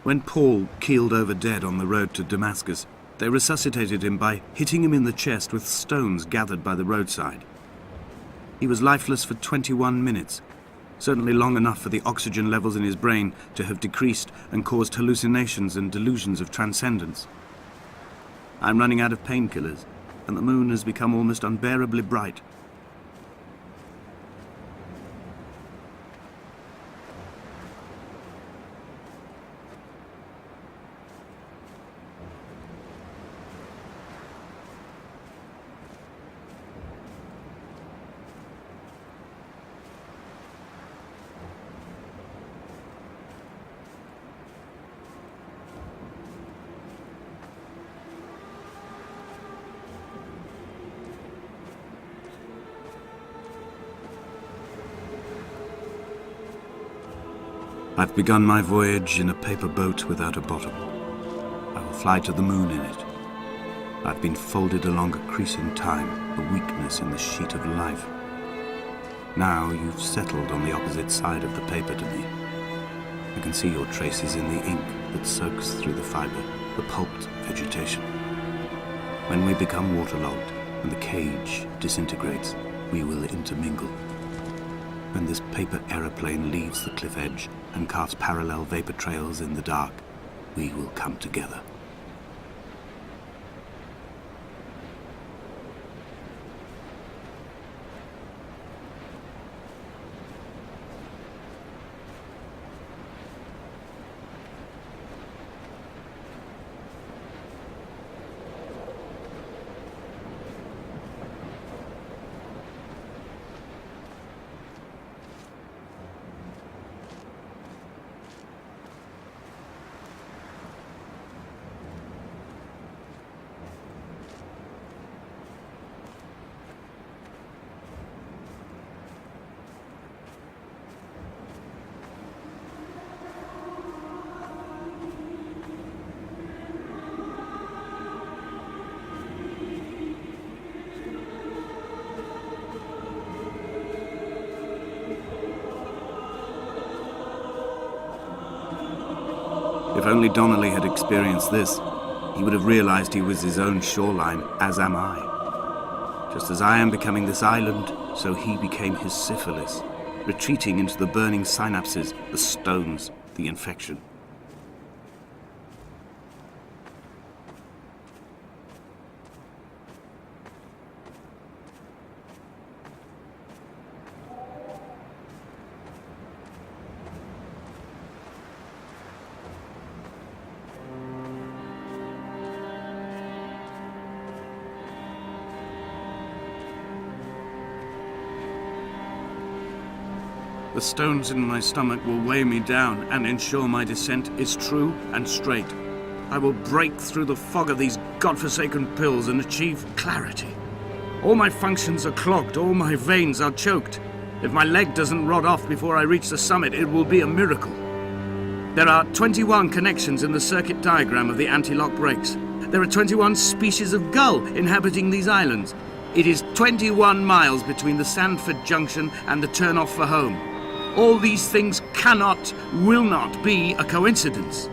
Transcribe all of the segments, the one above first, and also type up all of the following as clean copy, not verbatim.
When Paul keeled over dead on the road to Damascus, they resuscitated him by hitting him in the chest with stones gathered by the roadside. He was lifeless for 21 minutes, certainly long enough for the oxygen levels in his brain to have decreased and caused hallucinations and delusions of transcendence. I'm running out of painkillers, and the moon has become almost unbearably bright. I've begun my voyage in a paper boat without a bottom. I will fly to the moon in it. I've been folded along a crease in time, a weakness in the sheet of life. Now you've settled on the opposite side of the paper to me. I can see your traces in the ink that soaks through the fiber, the pulped vegetation. When we become waterlogged and the cage disintegrates, we will intermingle. When this paper aeroplane leaves the cliff edge and casts parallel vapor trails in the dark, we will come together. If only Donnelly had experienced this, he would have realized he was his own shoreline, as am I. Just as I am becoming this island, so he became his syphilis, retreating into the burning synapses, the stones, the infection. The stones in my stomach will weigh me down and ensure my descent is true and straight. I will break through the fog of these godforsaken pills and achieve clarity. All my functions are clogged, all my veins are choked. If my leg doesn't rot off before I reach the summit, it will be a miracle. There are 21 connections in the circuit diagram of the anti-lock brakes. There are 21 species of gull inhabiting these islands. It is 21 miles between the Sandford Junction and the turn-off for home. All these things cannot, will not be a coincidence.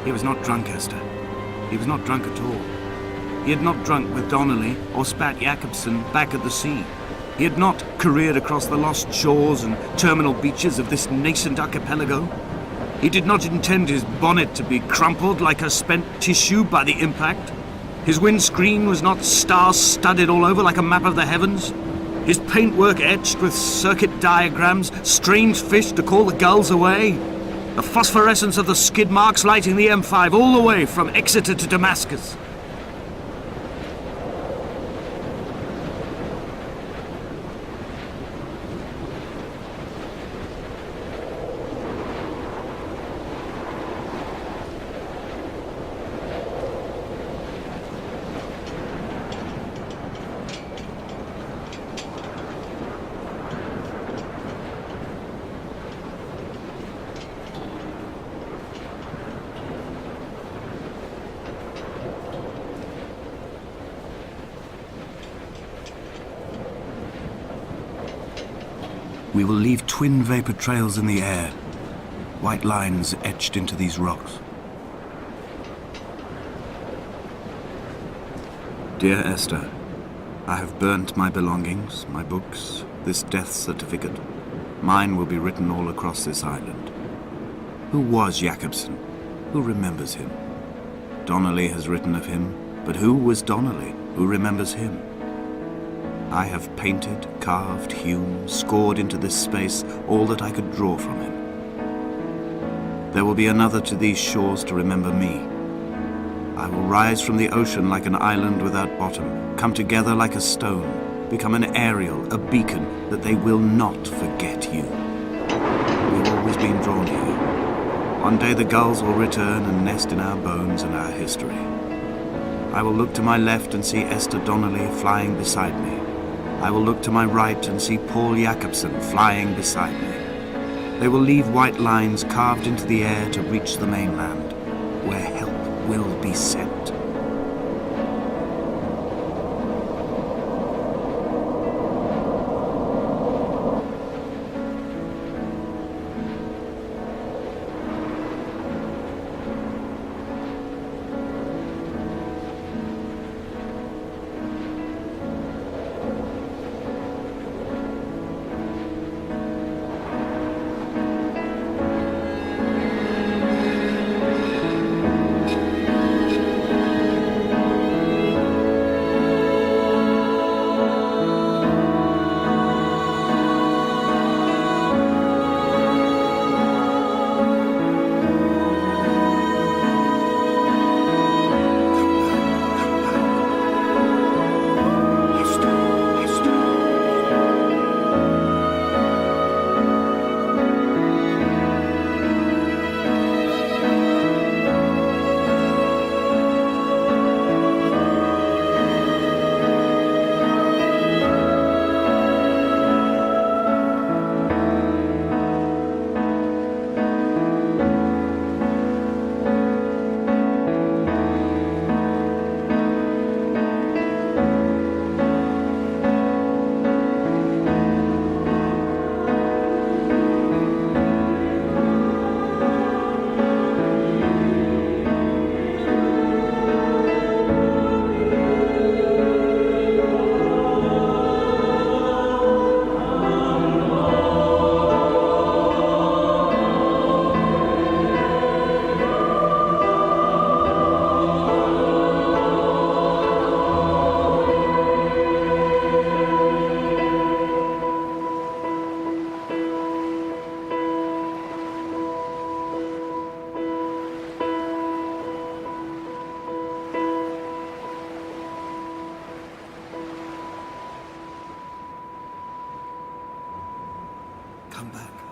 He was not drunk, Esther. He was not drunk at all. He had not drunk with Donnelly or spat Jakobsen back at the sea. He had not careered across the lost shores and terminal beaches of this nascent archipelago. He did not intend his bonnet to be crumpled like a spent tissue by the impact. His windscreen was not star-studded all over like a map of the heavens. His paintwork etched with circuit diagrams, strange fish to call the gulls away. The phosphorescence of the skid marks lighting the M5 all the way from Exeter to Damascus. We will leave twin vapor trails in the air, white lines etched into these rocks. Dear Esther, I have burnt my belongings, my books, this death certificate. Mine will be written all across this island. Who was Jakobsen? Who remembers him? Donnelly has written of him, but who was Donnelly? Who remembers him? I have painted, carved, hewn, scored into this space all that I could draw from him. There will be another to these shores to remember me. I will rise from the ocean like an island without bottom, come together like a stone, become an aerial, a beacon, that they will not forget you. We've always been drawn here. One day the gulls will return and nest in our bones and our history. I will look to my left and see Esther Donnelly flying beside me. I will look to my right and see Paul Jakobsen flying beside me. They will leave white lines carved into the air to reach the mainland, where help will be sent. Come back.